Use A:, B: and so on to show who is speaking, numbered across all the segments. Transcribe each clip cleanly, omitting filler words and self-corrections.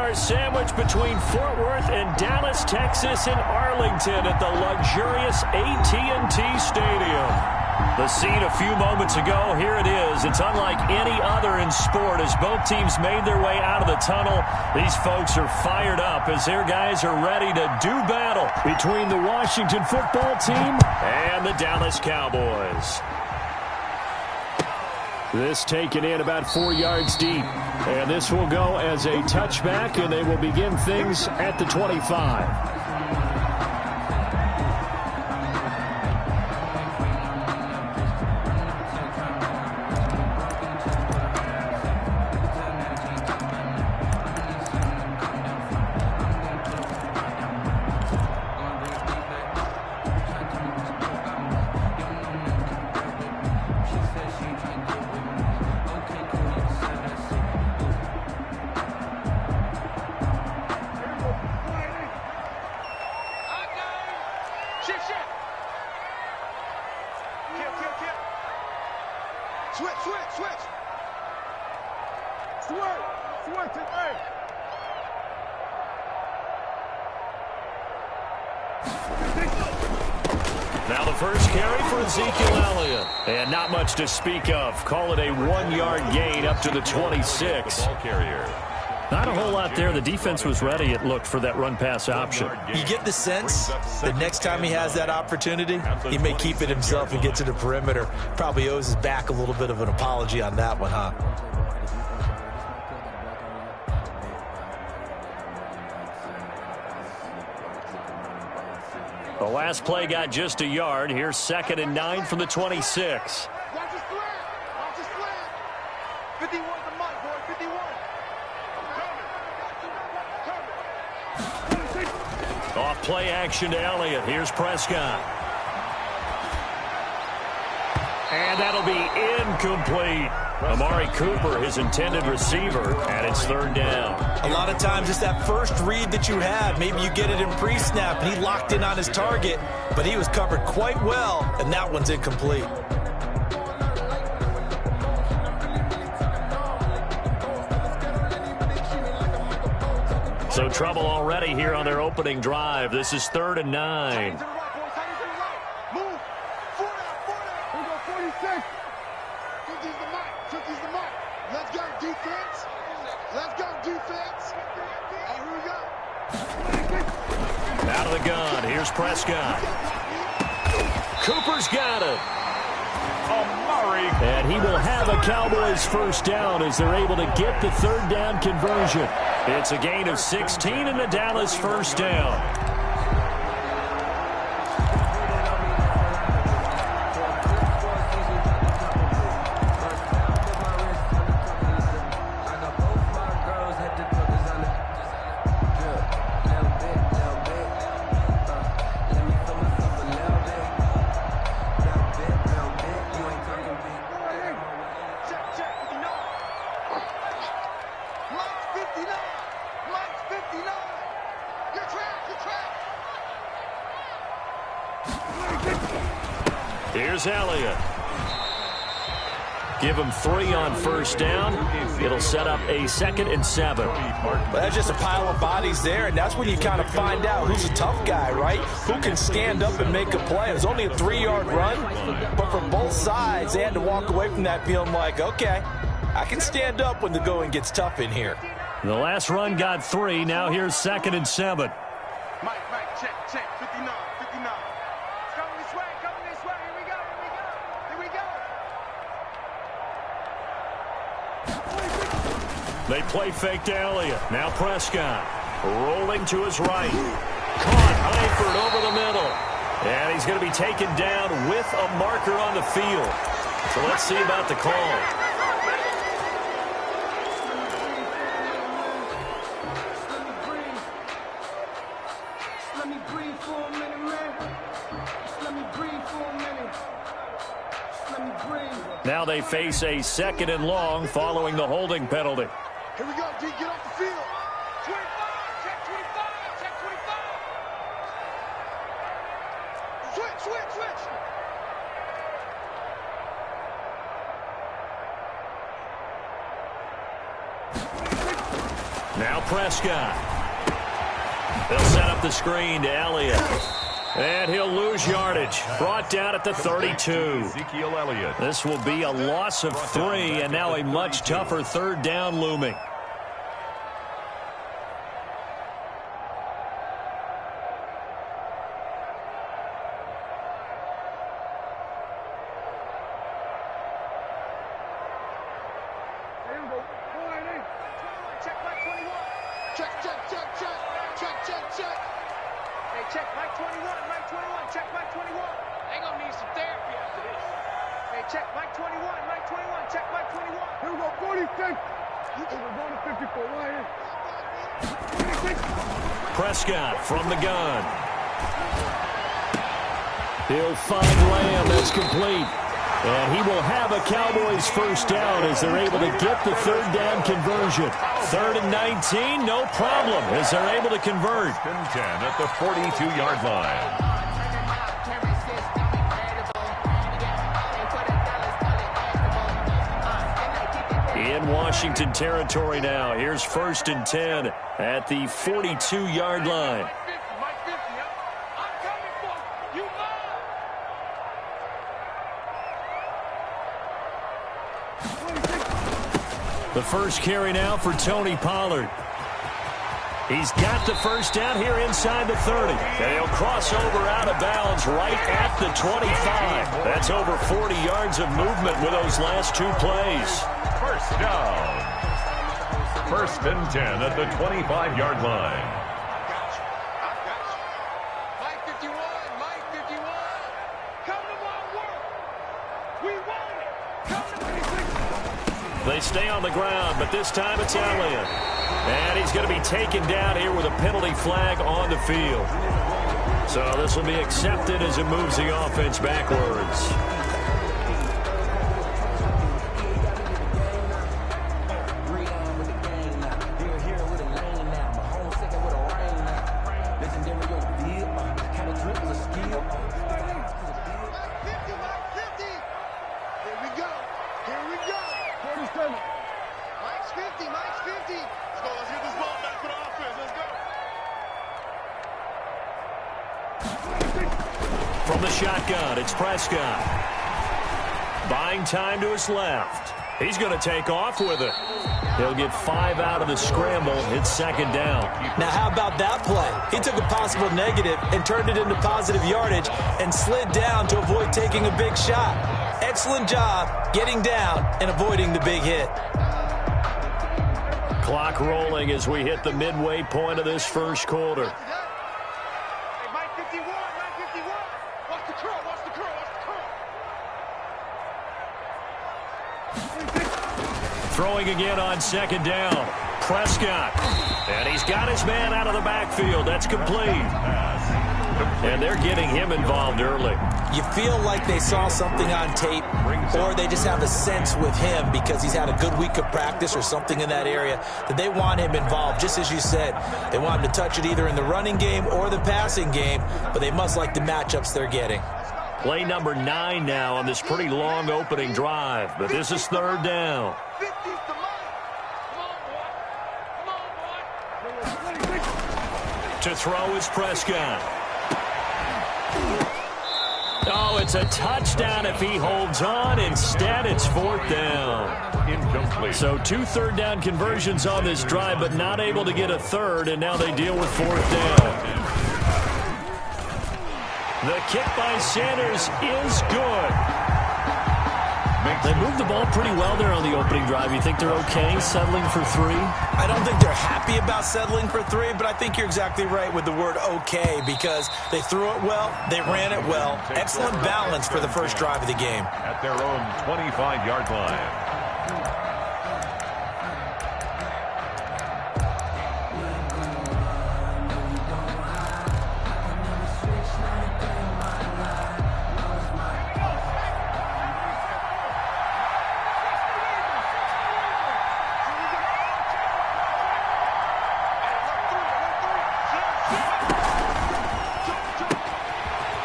A: are sandwiched between Fort Worth and Dallas, Texas, and Arlington at the luxurious AT&T Stadium. The scene a few moments ago, here it is. It's unlike any other in sport as both teams made their way out of the tunnel. These folks are fired up as their guys are ready to do battle between the Washington football team and the Dallas Cowboys. This taken in about 4 yards deep. And this will go as a touchback, and they will begin things at the 25. Now the first carry for Ezekiel Elliott. And not much to speak of. Call it a 1-yard gain up to the 26.
B: Ball carrier.
A: Not a whole lot there. The defense was ready, it looked, for that run-pass option.
C: You get the sense that next time he has that opportunity, he may keep it himself and get to the perimeter. Probably owes his back a little bit of an apology on that one, huh?
A: The last play got just a yard. Here's 2nd and 9 from the 26.
D: Watch his slant. Watch his slant. 51 the mic, boy. 51.
A: Off play action to Elliott. Here's Prescott. And that'll be incomplete. Amari Cooper, his intended receiver, and it's 3rd down.
C: A lot of times it's that first read that you have. Maybe you get it in pre-snap, and he locked in on his target, but he was covered quite well, and that one's incomplete.
A: So trouble already here on their opening drive. This is 3rd and 9. Out of the gun, here's Prescott. Cooper's got it.
B: Amari.
A: And he will have a Cowboys first down as they're able to get the 3rd down conversion. It's a gain of 16 and the Dallas first down. Here's Elliott. Give him 3 on first down. It'll set up a 2nd and 7.
C: Well, that's just a pile of bodies there, and that's when you kind of find out who's a tough guy, right? Who can stand up and make a play. It was only a 3-yard run, but for both sides, they had to walk away from that feeling like, okay, I can stand up when the going gets tough in here.
A: The last run got 3. Now here's 2nd and 7.
D: Mike, check, 59, 59. Coming this way, here we go.
A: They play fake to Elliott. Now Prescott rolling to his right. Caught Eifert over the middle. And he's going to be taken down with a marker on the field. So let's see about the call. Now they face a 2nd and long following the holding penalty.
D: Here we go, D, get off the field. 25, check 25, check 25. Switch.
A: Now Prescott. They'll set up the screen to Elliott. And he'll lose yardage. Brought down at the 32.
B: Ezekiel Elliott.
A: This will be a loss of 3, and now a much tougher third down looming. Prescott from the gun. He'll find Lamb. That's complete. And he will have a Cowboys first down as they're able to get the third down conversion. 3rd and 19, no problem as they're able to convert.
B: 10 at the 42-yard line.
A: In Washington territory now. Here's 1st and 10 at the 42-yard line. The first carry now for Tony Pollard. He's got the first down here inside the 30. And he'll cross over out of bounds right at the 25. That's over 40 yards of movement with those last 2 plays.
B: First down. 1st and 10 at the 25-yard line.
D: Mike 51, Mike 51. Come to my work. We want it. Come to me.
A: They stay on the ground, but this time it's Elliott. And he's going to be taken down here with a penalty flag on the field. So this will be accepted as it moves the offense backwards. From the shotgun, it's Prescott. Buying time to his left. He's going to take off with it. He'll get 5 out of the scramble. It's 2nd down.
C: Now, how about that play? He took a possible negative and turned it into positive yardage and slid down to avoid taking a big shot. Excellent job getting down and avoiding the big hit.
A: Clock rolling as we hit the midway point of this first quarter.
D: Hey, Mike 51, Mike 51. Watch the curl, watch the curl, watch the curl.
A: Throwing again on 2nd down. Prescott. And he's got his man out of the backfield. That's complete. And they're getting him involved early.
C: You feel like they saw something on tape, or they just have a sense with him because he's had a good week of practice or something in that area that they want him involved. Just as you said, they want him to touch it either in the running game or the passing game, but they must like the matchups they're getting.
A: Play number 9 now on this pretty long opening drive, but this is 3rd down.
D: 50's the money. Come on, boy. Come on, boy.
A: To throw is Prescott. Oh, it's a touchdown if he holds on. Instead, it's 4th down.
B: Incomplete.
A: So 2 third down conversions on this drive, but not able to get a third, and now they deal with 4th down. The kick by Sanders is good. They moved the ball pretty well there on the opening drive. You think they're okay settling for 3?
C: I don't think they're happy about settling for 3, but I think you're exactly right with the word okay because they threw it well, they ran it well. Excellent balance for the first drive of the game.
B: At their own 25-yard line.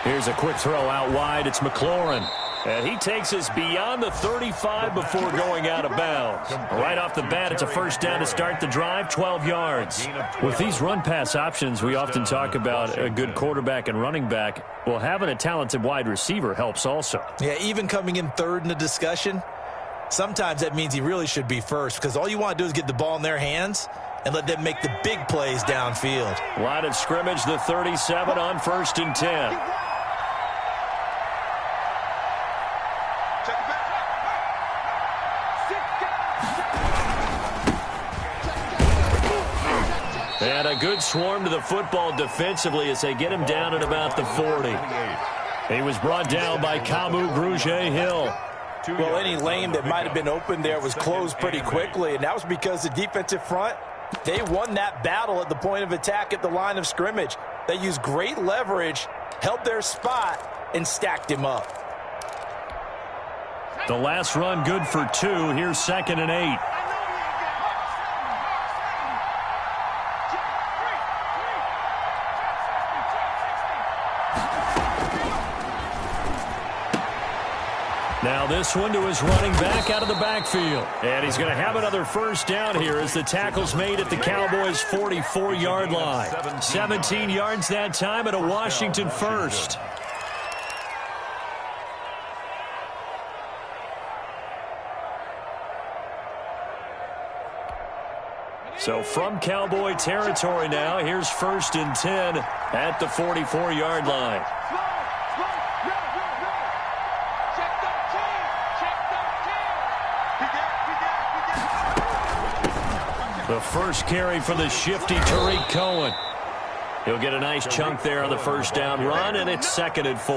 A: Here's a quick throw out wide. It's McLaurin. And he takes us beyond the 35 before going out of bounds. Right off the bat, it's a first down to start the drive, 12 yards. With these run-pass options, we often talk about a good quarterback and running back. Well, having a talented wide receiver helps also.
C: Yeah, even coming in third in the discussion, sometimes that means he really should be first, because all you want to do is get the ball in their hands and let them make the big plays downfield.
A: Line of scrimmage, the 37 on 1st and 10. And a good swarm to the football defensively as they get him down at about the 40. He was brought down by Kamu Grugier-Hill.
C: Well, any lane that might have been open there was closed pretty quickly, and that was because the defensive front, they won that battle at the point of attack at the line of scrimmage. They used great leverage, held their spot, and stacked him up.
A: The last run good for 2. Here's 2nd and 8. Now this one to his running back out of the backfield. And he's going to have another first down here as the tackle's made at the Cowboys' 44-yard line. 17 yards that time and a Washington first. So from Cowboy territory now, here's 1st and 10 at the 44-yard line. The first carry for the shifty Tariq Cohen. He'll get a nice chunk there on the first down run, and it's 2nd and 4.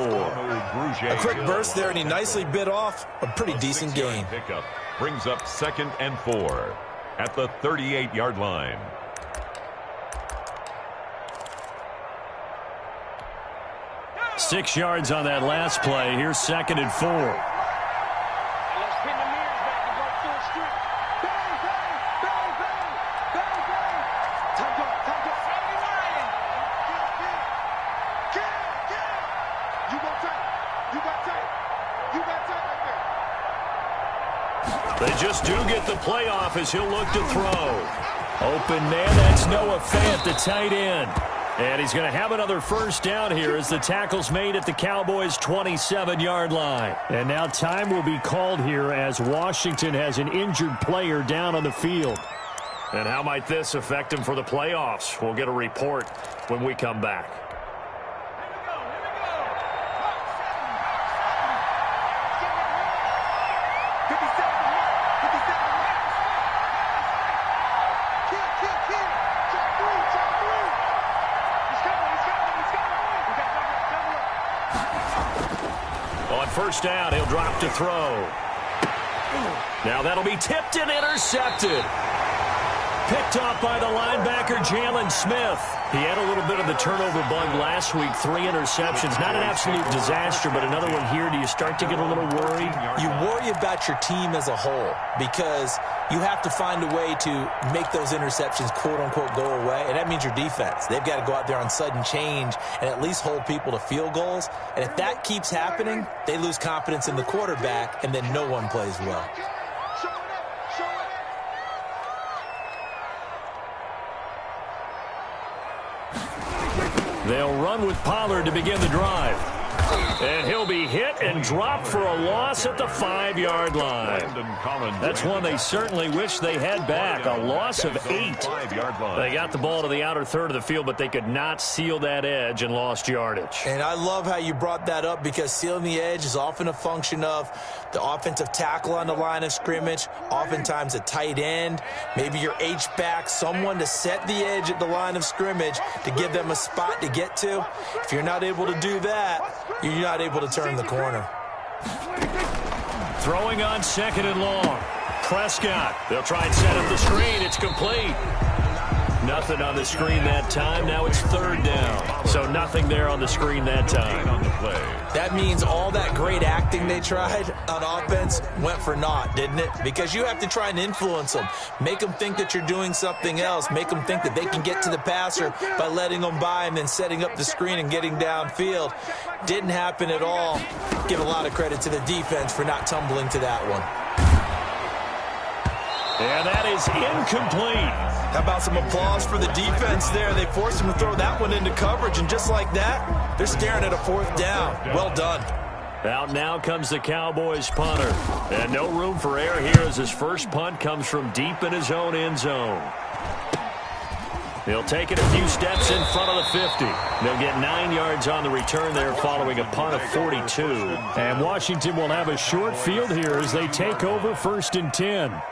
C: A quick burst there, and he nicely bit off a pretty decent gain.
B: Pickup brings up 2nd and 4 at the 38-yard line.
A: Six yards on that last play. Here's 2nd and 4. They just do get the playoff as he'll look to throw. Open man, that's Noah Fant, the tight end. And he's going to have another first down here as the tackle's made at the Cowboys' 27-yard line. And now time will be called here as Washington has an injured player down on the field. And how might this affect him for the playoffs? We'll get a report when we come back. First down, he'll drop to throw. Now that'll be tipped and intercepted. Picked off by the linebacker, Jalen Smith. He had a little bit of the turnover bug last week, 3 interceptions. Not an absolute disaster, but another one here. Do you start to get a little worried?
C: You worry about your team as a whole because you have to find a way to make those interceptions, quote-unquote, go away, and that means your defense. They've got to go out there on sudden change and at least hold people to field goals. And if that keeps happening, they lose confidence in the quarterback, and then no one plays well.
A: They'll run with Pollard to begin the drive. And he'll be hit and dropped for a loss at the 5-yard line. That's one they certainly wish they had back. A loss of 8. They got the ball to the outer third of the field, but they could not seal that edge and lost yardage.
C: And I love how you brought that up because sealing the edge is often a function of the offensive tackle on the line of scrimmage, oftentimes a tight end, maybe your H-back, someone to set the edge at the line of scrimmage to give them a spot to get to. If you're not able to do that, you're not able to turn the corner.
A: Throwing on 2nd and long. Prescott. They'll try and set up the screen. It's complete. Nothing on the screen that time. Now it's third down. So nothing there on the screen that time.
B: On the play.
C: That means all that great acting they tried on offense went for naught, didn't it? Because you have to try and influence them. Make them think that you're doing something else. Make them think that they can get to the passer by letting them by and then setting up the screen and getting downfield. Didn't happen at all. Give a lot of credit to the defense for not tumbling to that one.
A: And that is incomplete.
C: How about some applause for the defense there? They forced him to throw that one into coverage, and just like that, they're staring at a fourth down. Well done.
A: Out now comes the Cowboys punter. And no room for error here as his first punt comes from deep in his own end zone. He'll take it a few steps in front of the 50. They'll get 9 yards on the return there following a punt of 42. And Washington will have a short field here as they take over 1st and 10.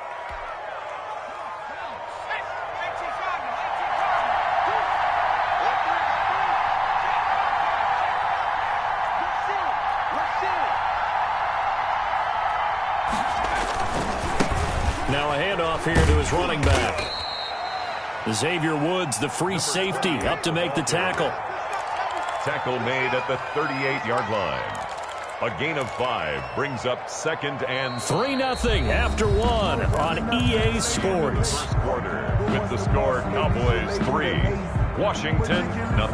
A: Now a handoff here to his running back. Xavier Woods, the free safety, up to make the tackle.
B: Tackle made at the 38-yard line. A gain of 5 brings up 2nd and
A: 3-0 after 1 on EA Sports.
B: First quarter with the score Cowboys 3, Washington 0.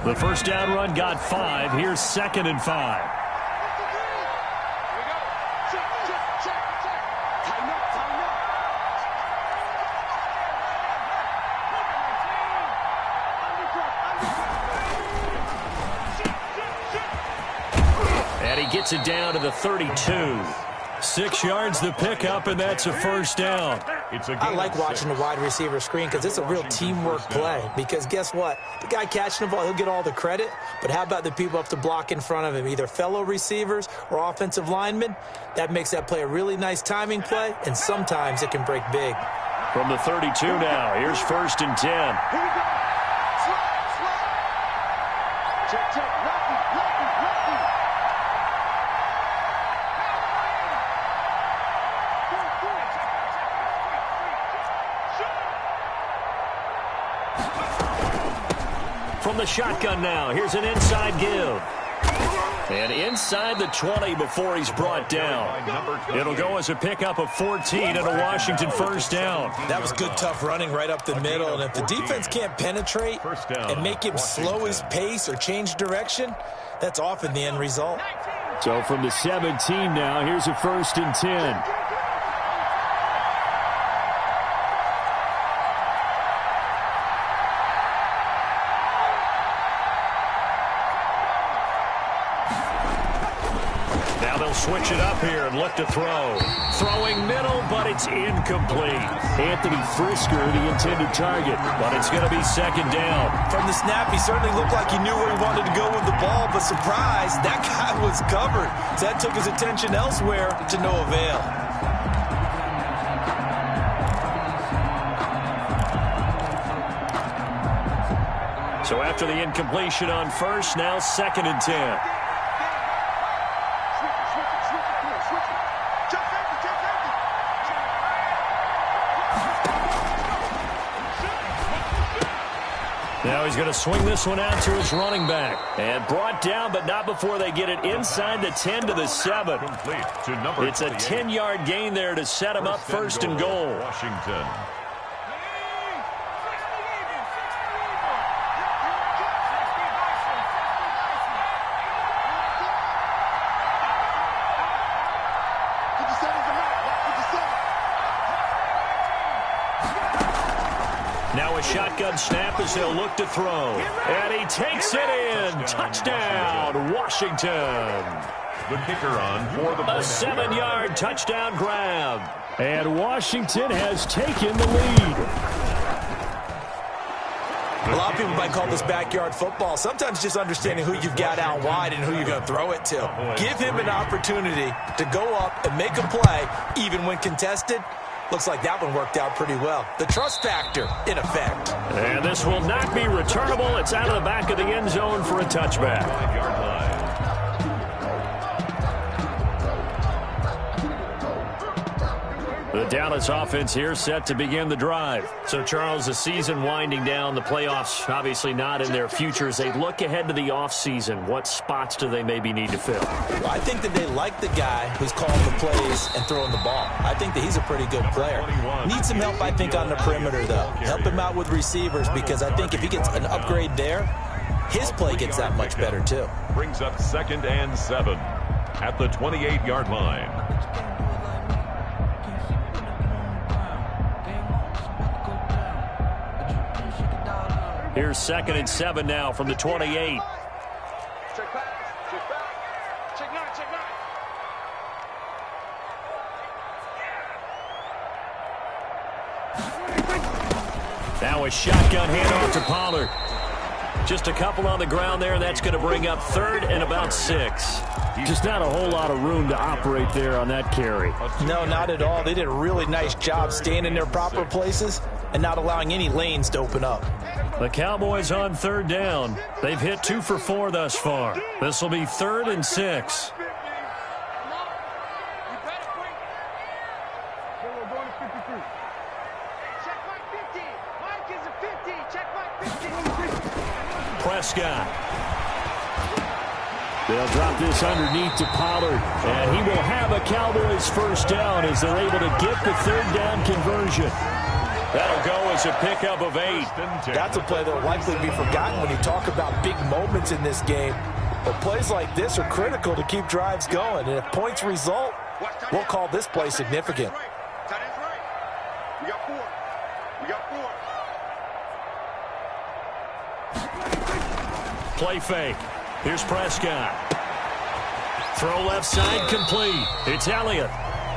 A: The first down run got 5. Here's 2nd and 5. Gets it down to the 32. 6 yards the pickup, and that's a first down.
C: I like watching the wide receiver screen because it's a real teamwork play. Because guess what? The guy catching the ball, he'll get all the credit. But how about the people up to block in front of him, either fellow receivers or offensive linemen? That makes that play a really nice timing play, and sometimes it can break big.
A: From the 32 now, here's 1st and 10.
D: Here we go. Check, check. Lefty.
A: From the shotgun now, here's an inside give. And inside the 20 before he's brought down. It'll go as a pickup of 14 and a Washington first down.
C: That was good, tough running right up the middle. And if the defense can't penetrate and make him slow his pace or change direction, that's often the end result.
A: So from the 17 now, here's a 1st and 10. Switch it up here and look to throw. Throwing middle, but it's incomplete. Anthony Frisker, the intended target, but it's going to be 2nd down.
C: From the snap, he certainly looked like he knew where he wanted to go with the ball, but surprise, that guy was covered. So that took his attention elsewhere to no avail.
A: So after the incompletion on first, now 2nd and 10. Now he's going to swing this one out to his running back. And brought down, but not before they get it inside the 10 to the 7. It's a 10-yard gain there to set him up 1st and goal.
B: Washington.
A: Now a shotgun snap as they'll look to throw. And he takes it in. Touchdown, Washington.
B: The kicker on for the
A: A 7-yard touchdown grab. And Washington has taken the lead.
C: A lot of people might call this backyard football. Sometimes just understanding who you've got out wide and who you're going to throw it to. Give him an opportunity to go up and make a play, even when contested. Looks like that one worked out pretty well. The trust factor in effect.
A: And this will not be returnable. It's out of the back of the end zone for a touchback.
B: 5-yard line.
A: The Dallas offense here set to begin the drive. So, Charles, the season winding down, the playoffs obviously not in their future. As they look ahead to the offseason, what spots do they maybe need to fill?
C: Well, I think that they like the guy who's calling the plays and throwing the ball. I think that he's a pretty good player. Needs some help, I think, on the perimeter, though. Help him out with receivers, because I think if he gets an upgrade there, his play gets that much better, too.
B: Brings up 2nd and 7 at the 28-yard line.
A: Here's 2nd and 7 now from the 28.
D: Check pass, check back, check nine, check nine.
A: Now a shotgun handoff to Pollard. Just a couple on the ground there, and that's going to bring up 3rd and about 6. Just not a whole lot of room to operate there on that carry.
C: No, not at all. They did a really nice job staying in their proper places and not allowing any lanes to open up.
A: The Cowboys on 3rd down. They've hit 2 for 4 thus far. This will be 3rd and 6. Prescott. They'll drop this underneath to Pollard, and he will have a Cowboys first down as they're able to get the 3rd down conversion. That'll go as a pickup of 8.
C: That's a play that will likely be forgotten when you talk about big moments in this game. But plays like this are critical to keep drives going, and if points result, we'll call this play significant.
D: We got 4. We got 4.
A: Play fake. Here's Prescott. Throw left side complete. It's Elliott.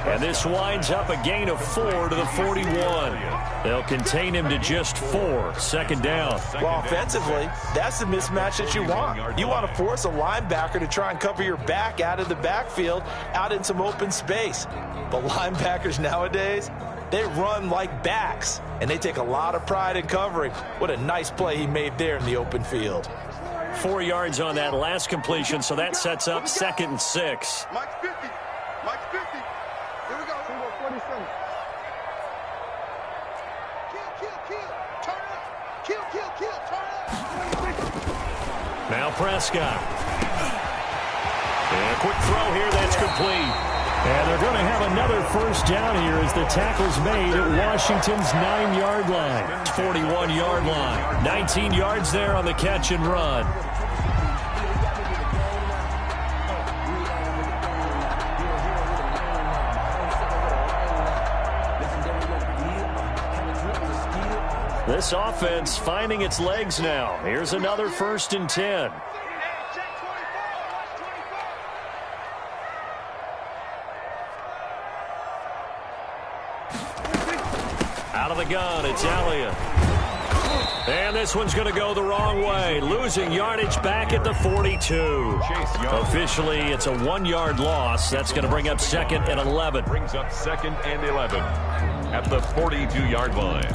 A: And this winds up a gain of 4 to the 41. They'll contain him to just 4. 2nd down.
C: Well, offensively, that's the mismatch that you want. You want to force a linebacker to try and cover your back out of the backfield, out in some open space. But linebackers nowadays, they run like backs, and they take a lot of pride in covering. What a nice play he made there in the open field.
A: 4 yards on that last completion, so that sets up 2nd and 6.
D: Mike's 50. Mike's 50. Here we go. 47. Kill. Turn it up. Kill. Turn it up.
A: Now Prescott. And a quick throw here that's complete. And they're going to have another first down here as the tackle's made at Washington's 9-yard line. 41-yard line. 19 yards there on the catch and run. This offense finding its legs now. Here's another 1st and 10. Out of the gun, it's Elliott. And this one's going to go the wrong way. Losing yardage back at the 42. Officially, it's a 1-yard loss. That's going to bring up 2nd and 11.
B: Brings up 2nd and 11 at the 42-yard line.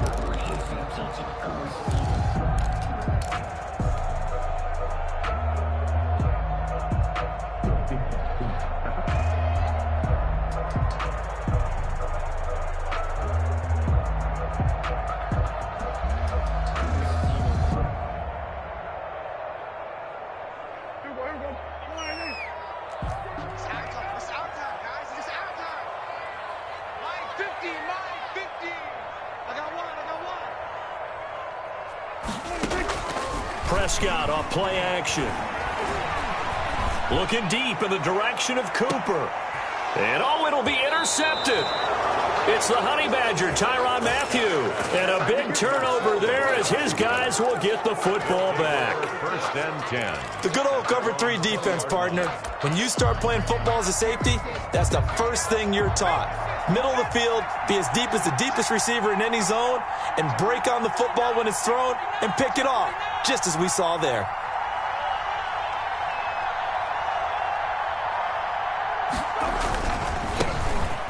A: Prescott off play action. Looking deep in the direction of Cooper. And it'll be intercepted. It's the Honey Badger, Tyrann Mathieu. And a big turnover there as his guys will get the football back.
B: 1st and 10.
C: The good old cover 3 defense, partner. When you start playing football as a safety, that's the first thing you're taught. Middle of the field, be as deep as the deepest receiver in any zone, and break on the football when it's thrown and pick it off, just as we saw there.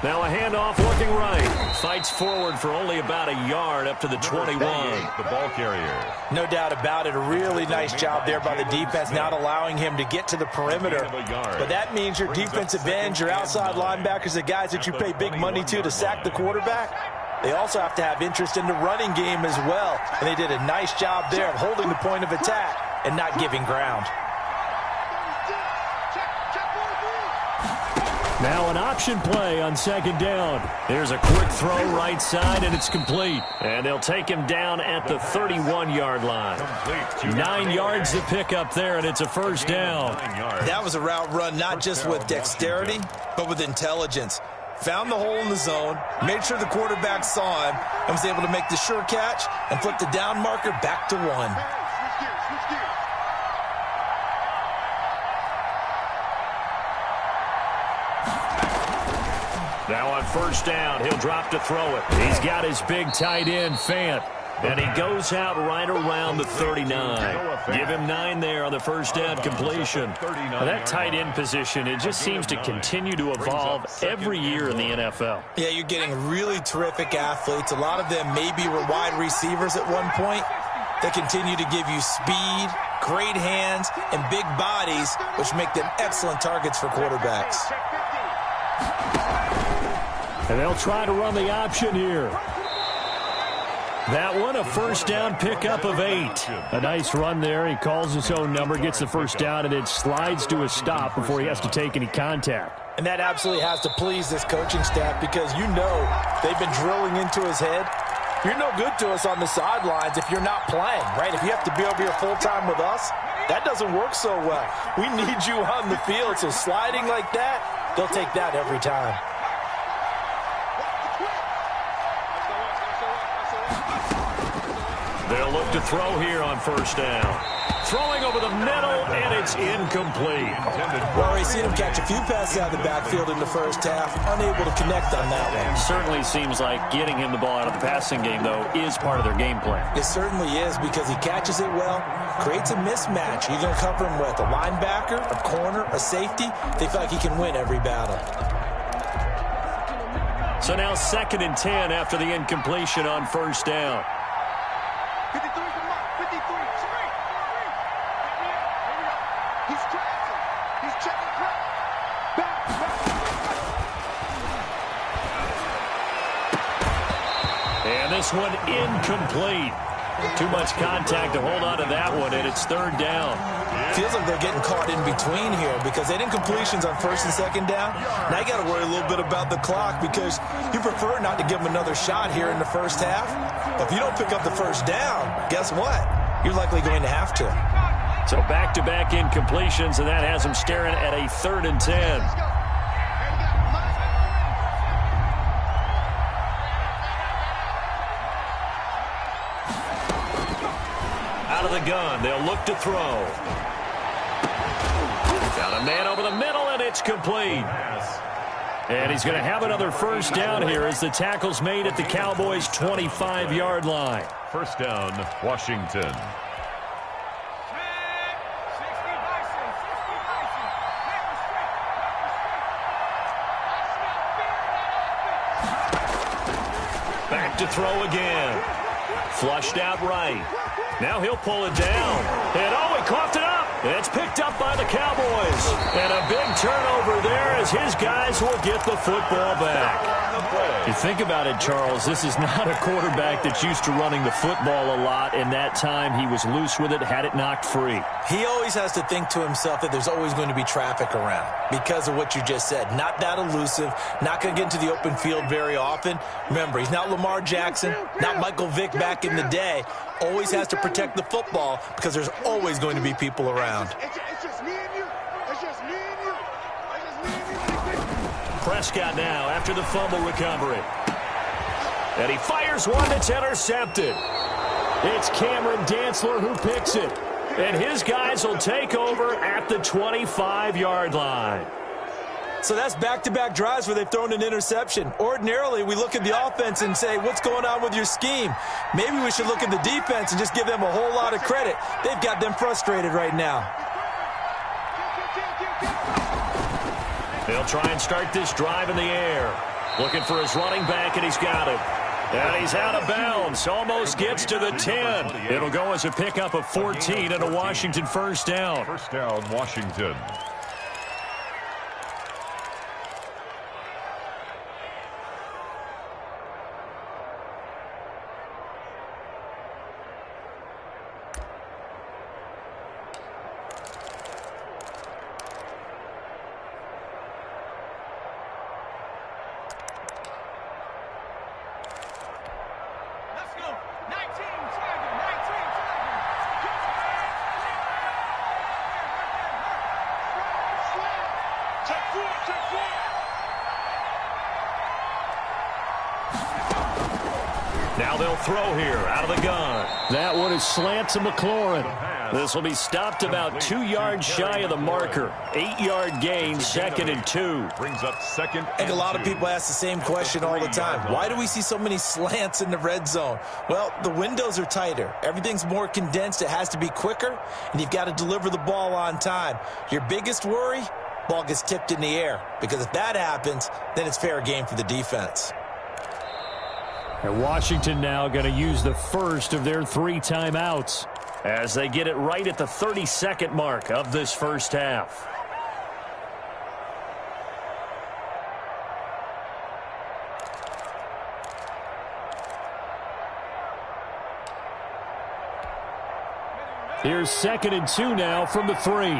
A: Now a handoff looking right. Fights forward for only about a yard up to the 21.
B: The ball carrier.
C: No doubt about it. A really nice job there by the defense, not allowing him to get to the perimeter. But that means your defensive ends, your outside linebackers, the guys that you pay big money to sack the quarterback, they also have to have interest in the running game as well. And they did a nice job there of holding the point of attack and not giving ground.
A: Now an option play on second down. Here's a quick throw right side, and it's complete. And they'll take him down at the 31-yard line. 9 yards to pick up there, and it's a first down.
C: That was a route run not just with dexterity, but with intelligence. Found the hole in the zone, made sure the quarterback saw him, and was able to make the sure catch and flip the down marker back to 1.
A: Now on first down, he'll drop to throw it. He's got his big tight end, Fant. And he goes out right around the 39. Give him 9 there on the first down completion. Now that tight end position, it just seems to continue to evolve every year in the NFL.
C: Yeah, you're getting really terrific athletes. A lot of them maybe were wide receivers at one point. They continue to give you speed, great hands, and big bodies, which make them excellent targets for quarterbacks.
A: And they'll try to run the option here. That one, a first down pickup of 8. A nice run there. He calls his own number, gets the first down, and it slides to a stop before he has to take any contact.
C: And that absolutely has to please this coaching staff because you know they've been drilling into his head. You're no good to us on the sidelines if you're not playing, right? If you have to be over here full-time with us, that doesn't work so well. We need you on the field, so sliding like that, they'll take that every time.
A: They'll look to throw here on first down. Throwing over the middle, and it's incomplete.
C: Well, we've seen him catch a few passes out of the backfield in the first half, unable to connect on that one.
A: Certainly seems like getting him the ball out of the passing game, though, is part of their game plan.
C: It certainly is because he catches it well, creates a mismatch. You're going to cover him with a linebacker, a corner, a safety. They feel like he can win every battle.
A: So now 2nd and 10 after the incompletion on first down.
D: 53 to mark. 53. Straight. He's crossing. He's checking crowd. Back.
A: And this one incomplete. Too much contact to hold on to that one, and it's 3rd down.
C: Feels like they're getting caught in between here because they did incompletions on 1st and 2nd down. Now you got to worry a little bit about the clock because you prefer not to give them another shot here in the first half. But if you don't pick up the first down, guess what? You're likely going to have to.
A: So back-to-back incompletions, and that has them staring at a 3rd and 10. Out of the gun, they'll look to throw. Got a man over the middle, and it's complete. And he's going to have another first down here as the tackle's made at the Cowboys' 25-yard line.
B: First down, Washington.
A: Back to throw again. Flushed out right. Now he'll pull it down. And he coughed it up. It's picked up by the Cowboys. And a big turnover there as his guys will get the football back. You think about it, Charles, this is not a quarterback that's used to running the football a lot, and that time he was loose with it, had it knocked free.
C: He always has to think to himself that there's always going to be traffic around because of what you just said. Not that elusive, not going to get into the open field very often. Remember, he's not Lamar Jackson, not Michael Vick back in the day. Always has to protect the football because there's always going to be people around.
D: It's just me and you. It's just me and you.
A: Prescott now after the fumble recovery. And he fires one that's intercepted. It's Cameron Dantzler who picks it. And his guys will take over at the 25-yard line.
C: So that's back-to-back drives where they've thrown an interception. Ordinarily, we look at the offense and say, what's going on with your scheme? Maybe we should look at the defense and just give them a whole lot of credit. They've got them frustrated right now.
A: They'll try and start this drive in the air. Looking for his running back, and he's got it. And he's out of bounds. Almost gets to the 10. It'll go as a pickup of 14 and a Washington first down.
B: First down, Washington.
A: Now they'll throw here out of the gun. That one is slant to McLaurin. This will be stopped about 2 yards shy of the marker. 8-yard gain, 2nd and 2.
B: Brings up 2nd and 2.
C: I think a lot of people ask the same question all the time. Why do we see so many slants in the red zone? Well, the windows are tighter. Everything's more condensed. It has to be quicker, and you've got to deliver the ball on time. Your biggest worry? Ball gets tipped in the air, because if that happens, then it's fair game for the defense.
A: And Washington now going to use the first of their 3 timeouts as they get it right at the 32nd mark of this first half. Here's 2nd and 2 now from the 3.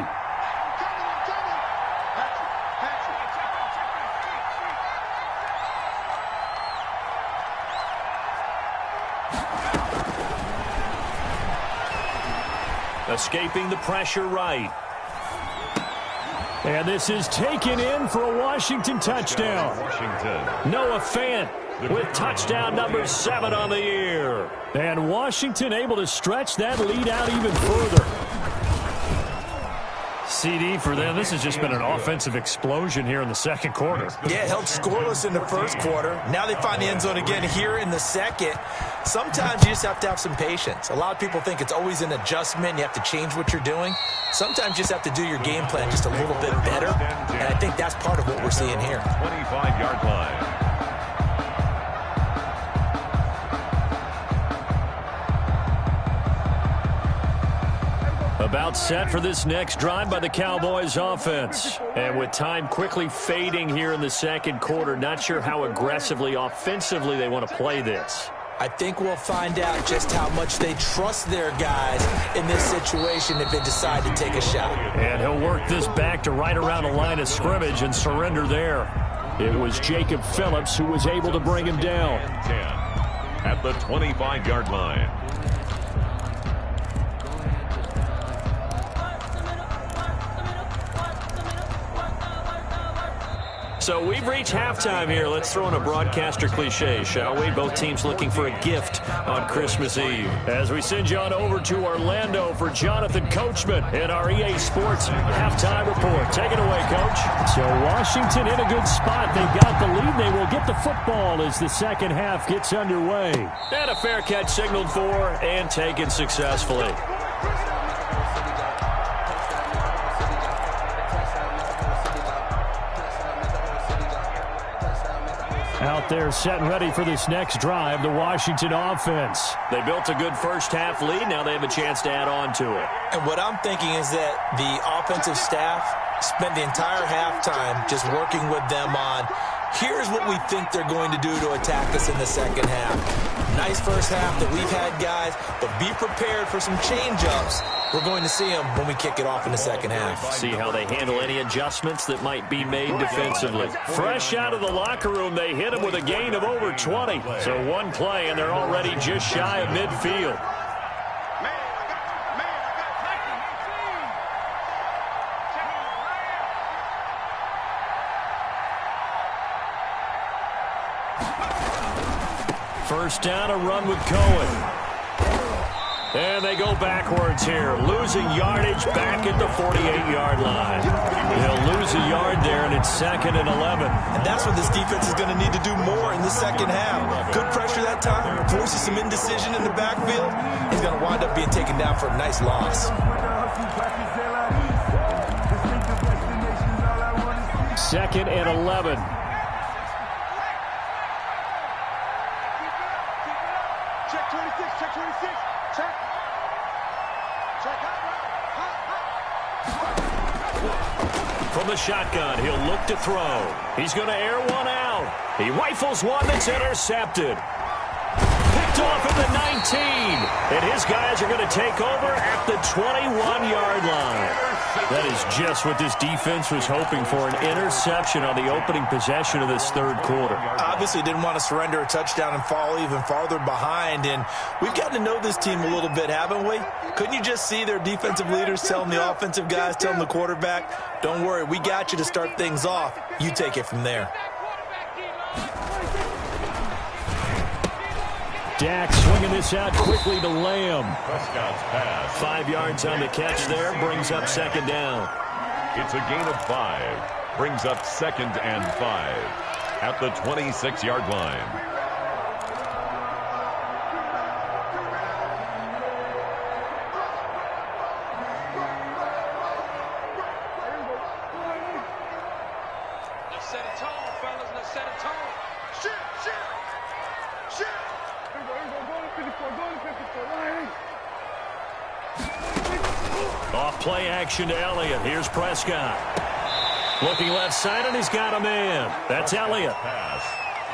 A: Escaping the pressure right. And this is taken in for a Washington touchdown. Noah Fant with touchdown number 7 on the year. And Washington able to stretch that lead out even further. CD for them. This has just been an offensive explosion here in the second quarter.
C: Yeah, held scoreless in the first quarter. Now they find the end zone again here in the second. Sometimes you just have to have some patience. A lot of people think it's always an adjustment. You have to change what you're doing. Sometimes you just have to do your game plan just a little bit better. And I think that's part of what we're seeing here.
B: 25-yard line.
A: About set for this next drive by the Cowboys offense. And with time quickly fading here in the second quarter, not sure how aggressively, offensively they want to play this.
C: I think we'll find out just how much they trust their guys in this situation if they decide to take a shot.
A: And he'll work this back to right around the line of scrimmage and surrender there. It was Jacob Phillips who was able to bring him down.
B: 10 at the 25-yard line.
A: So we've reached halftime here. Let's throw in a broadcaster cliche, shall we? Both teams looking for a gift on Christmas Eve. As we send you on over to Orlando for Jonathan Coachman in our EA Sports halftime report. Take it away, Coach. So Washington in a good spot. They've got the lead. They will get the football as the second half gets underway. And a fair catch signaled for and taken successfully. Out there set and ready for this next drive, the Washington offense. They built a good first half lead. Now they have a chance to add on to it.
C: And what I'm thinking is that the offensive staff spent the entire halftime just working with them on, here's what we think they're going to do to attack us in the second half. Nice first half that we've had, guys, but be prepared for some change-ups. We're going to see them when we kick it off in the second half.
A: See how they handle any adjustments that might be made defensively. Fresh out of the locker room, they hit them with a gain of over 20. So one play, and they're already just shy of midfield. First down, a run with Cohen. And they go backwards here, losing yardage back at the 48-yard line. They'll lose a yard there, and it's 2nd and 11.
C: And that's what this defense is going to need to do more in the second half. Good pressure that time, forces some indecision in the backfield. He's going to wind up being taken down for a nice loss.
A: 2nd and 11. shotgun. He'll look to throw. He's going to air one out. He rifles one that's intercepted. Picked off at the 19. And his guys are going to take over at the 21-yard line. That is just what this defense was hoping for, an interception on the opening possession of this third quarter.
C: Obviously didn't want to surrender a touchdown and fall even farther behind. And we've gotten to know this team a little bit, haven't we? Couldn't you just see their defensive leaders telling the offensive guys, telling the quarterback, don't worry, we got you to start things off. You take it from there.
A: Dak swinging this out quickly to Lamb.
B: Prescott's pass.
A: 5 yards on the catch there, brings up second down.
B: It's a gain of 5. Brings up 2nd and 5 at the 26-yard line.
D: Let's set a tone, fellas. Let's set a tone. Shit.
A: Off play action to Elliott. Here's Prescott. Looking left side, and he's got a man. That's Elliott.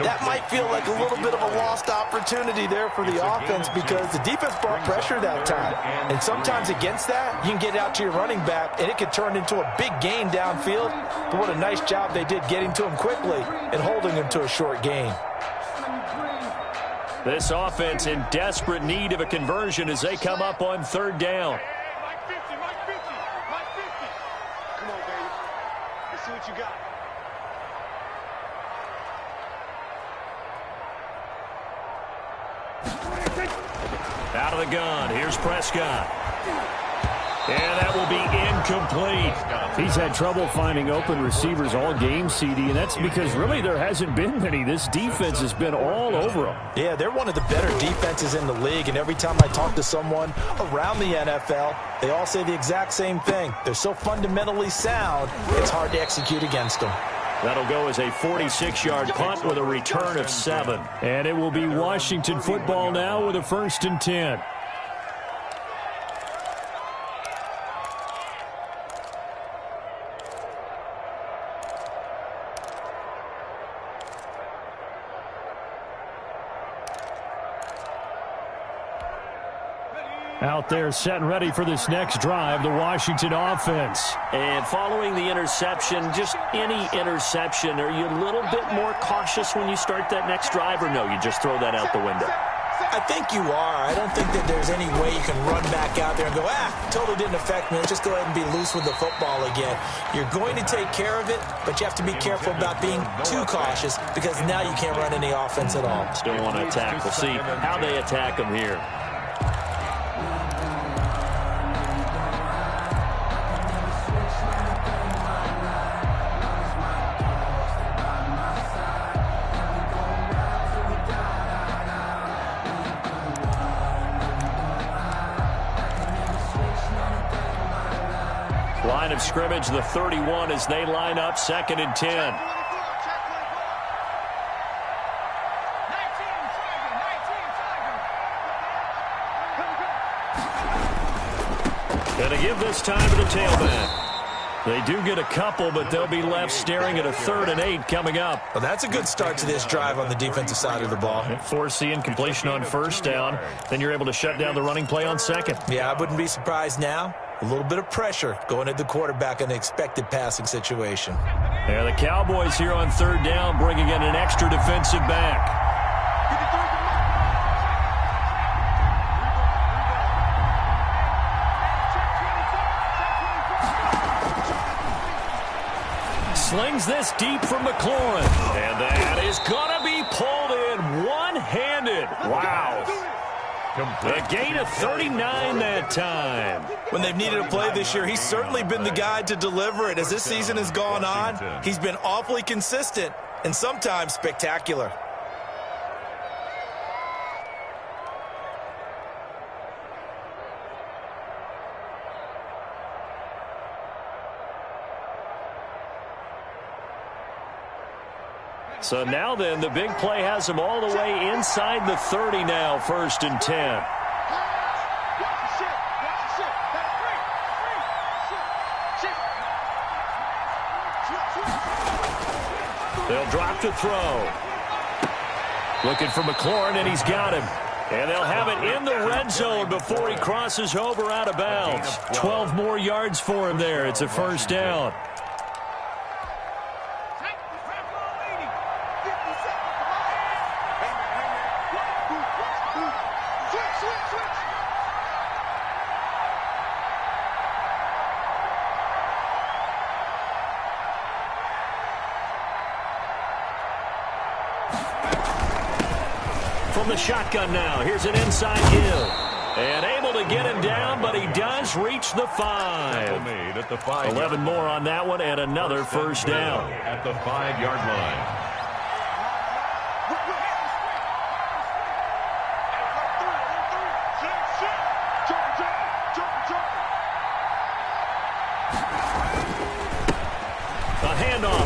C: That might feel like a little bit of a lost opportunity there for the offense because the defense brought pressure that time. And sometimes against that, you can get out to your running back, and it could turn into a big gain downfield. But what a nice job they did getting to him quickly and holding him to a short gain.
A: This offense in desperate need of a conversion as they come up on third down.
D: Mike 50. Come on, baby. Let's see what you got.
A: Out of the gun. Here's Prescott. And that will be incomplete. He's had trouble finding open receivers all game, CD, and that's because really there hasn't been many. This defense has been all over them.
C: Yeah, they're one of the better defenses in the league, and every time I talk to someone around the NFL, they all say the exact same thing. They're so fundamentally sound, it's hard to execute against them.
A: That'll go as a 46-yard punt with a return of 7. And it will be Washington football now with a 1st and 10. Out there set and ready for this next drive, the Washington offense. And following the interception, just any interception, are you a little bit more cautious when you start that next drive, or no, you just throw that out the window?
C: I think you are. I don't think that there's any way you can run back out there and go, totally didn't affect me. Let's just go ahead and be loose with the football again. You're going to take care of it, but you have to be careful about being too cautious because now you can't run any offense at all.
A: Still want to attack. We'll see how they attack them here. Line of scrimmage, the 31 as they line up 2nd and 10. Going to give this time to the tailback. They do get a couple, but they'll be left staring at a 3rd and 8 coming up.
C: Well, that's a good start to this drive on the defensive side of the ball.
A: Force the incompletion on 1st down. Then you're able to shut down the running play on 2nd.
C: Yeah, I wouldn't be surprised now. A little bit of pressure going at the quarterback in an expected passing situation.
A: Yeah, the Cowboys here on 3rd down, bringing in an extra defensive back. Slings this deep from McLaurin. And that is going to be pulled in one-handed. Wow. A gain of 39 that time.
C: When they've needed a play this year, he's certainly been the guy to deliver it. As this season has gone on, he's been awfully consistent and sometimes spectacular.
A: So now then, the big play has him all the way inside the 30 now, 1st and 10. They'll drop to throw. Looking for McLaurin, and he's got him. And they'll have it in the red zone before he crosses over out of bounds. 12 more yards for him there. It's a first down. From the shotgun now, here's an inside Hill. And able to get him down, but he does reach the 5.
B: Made at the 5.
A: 11 more on that one, and another first down.
B: At the 5-yard line.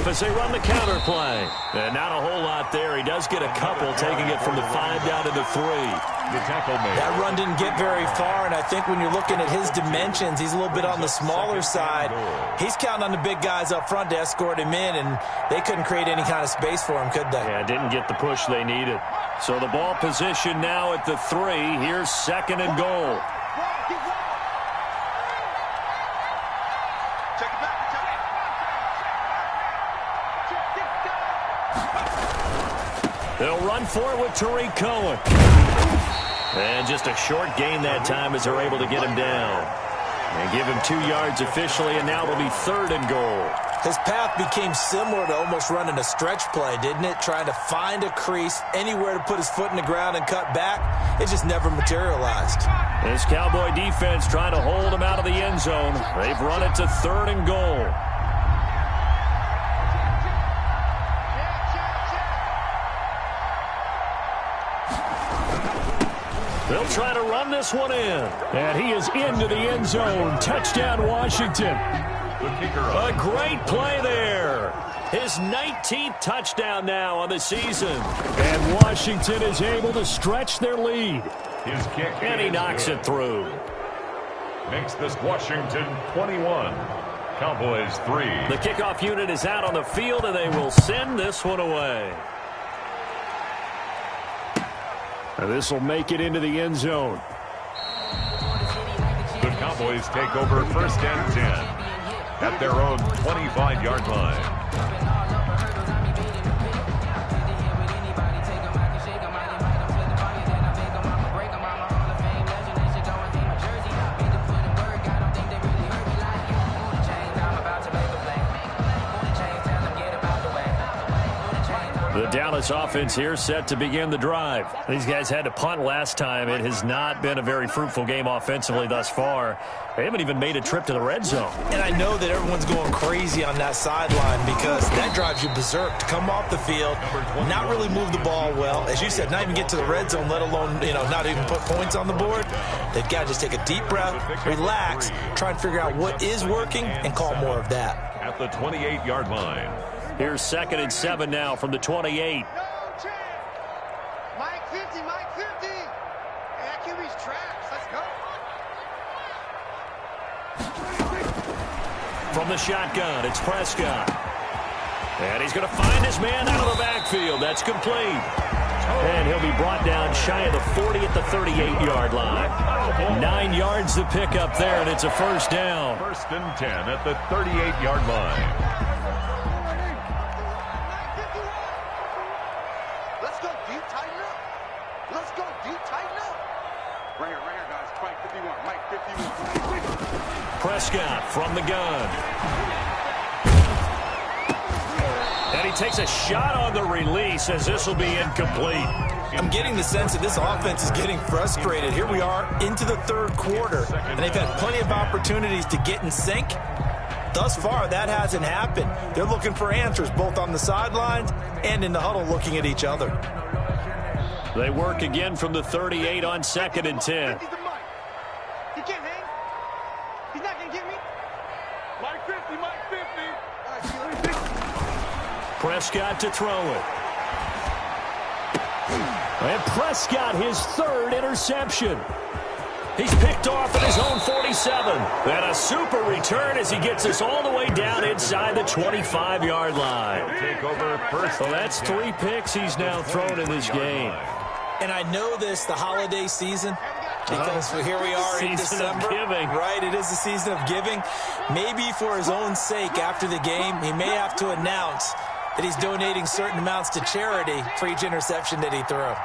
B: As they run the counter play. And not a whole lot there. He does get a couple, taking it from the 5 down to the 3. The tackle made.
C: That run didn't get very far, and I think when you're looking at his dimensions, he's a little bit on the smaller side. He's counting on the big guys up front to escort him in, and they couldn't create any kind of space for him, could they?
A: Yeah, didn't get the push they needed. So the ball position now at the 3. Here's 2nd and goal. They'll run for it with Tariq Cohen. And just a short gain that time as they're able to get him down. And give him 2 yards officially, and now it'll be 3rd and goal.
C: His path became similar to almost running a stretch play, didn't it? Trying to find a crease, anywhere to put his foot in the ground and cut back. It just never materialized.
A: This Cowboy defense trying to hold him out of the end zone. They've run it to 3rd and goal. They'll try to run this one in. And he is into the end zone. Touchdown, Washington. A great play there. His 19th touchdown now on the season. And Washington is able to stretch their lead.
B: His kick
A: and he knocks it through.
B: Makes this Washington 21. Cowboys 3.
A: The kickoff unit is out on the field, and they will send this one away. And this will make it into the end zone.
B: The Cowboys take over 1st and 10 at their own 25-yard line.
A: The Dallas offense here set to begin the drive. These guys had to punt last time. It has not been a very fruitful game offensively thus far. They haven't even made a trip to the red zone.
C: And I know that everyone's going crazy on that sideline because that drives you berserk to come off the field, not really move the ball well. As you said, not even get to the red zone, let alone, not even put points on the board. They've got to just take a deep breath, relax, try and figure out what is working, and call more of that.
B: At the 28-yard line.
A: Here's 2nd and 7 now from the 28.
D: No chance. Mike 50, Mike 50. That QB's trash. Let's go.
A: From the shotgun, it's Prescott. And he's going to find his man out of the backfield. That's complete. And he'll be brought down shy of the 40 at the 38-yard line. 9 yards to pick up there, and it's a first down.
B: 1st and 10 at the 38-yard line.
A: Prescott from the gun. And he takes a shot on the release as this will be incomplete.
C: I'm getting the sense that this offense is getting frustrated. Here we are into the 3rd quarter, and they've had plenty of opportunities to get in sync. Thus far, that hasn't happened. They're looking for answers both on the sidelines and in the huddle looking at each other.
A: They work again from the 38 on 2nd and 10.
D: He can't hang. He's not going to get me. Mike 50, Mike 50.
A: Prescott to throw it. And Prescott, his 3rd interception. He's picked off at his own 47. And a super return as he gets us all the way down inside the 25-yard line.
B: Take over first.
A: Well, that's 3 picks he's now thrown in this game.
C: And I know this, the holiday season, because here we are in December. Right, it is the season of giving. Maybe for his own sake after the game, he may have to announce that he's donating certain amounts to charity for each interception that he threw.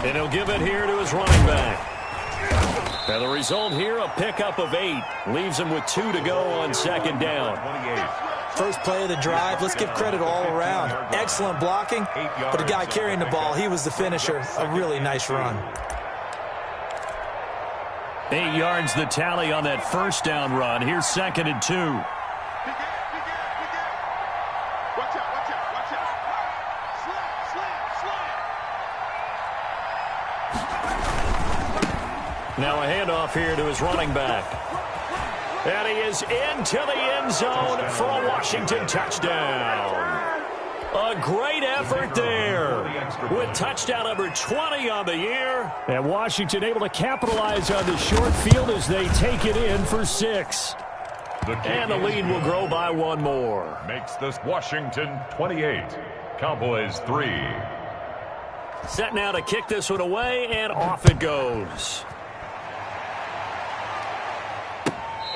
A: And he'll give it here to his running back. Now the result here, a pickup of 8. Leaves him with 2 to go on second down.
C: First play of the drive, let's give credit all around. Excellent blocking, but the guy carrying the ball, he was the finisher. A really nice run.
A: 8 yards the tally on that first down run. Here's 2nd and 2. Now a handoff here to his running back. And he is into the end zone for a Washington touchdown. A great effort there with touchdown number 20 on the year. And Washington able to capitalize on the short field as they take it in for 6. And the lead will grow by 1 more.
B: Makes this Washington 28, Cowboys 3.
A: Set now to kick this one away, and off it goes.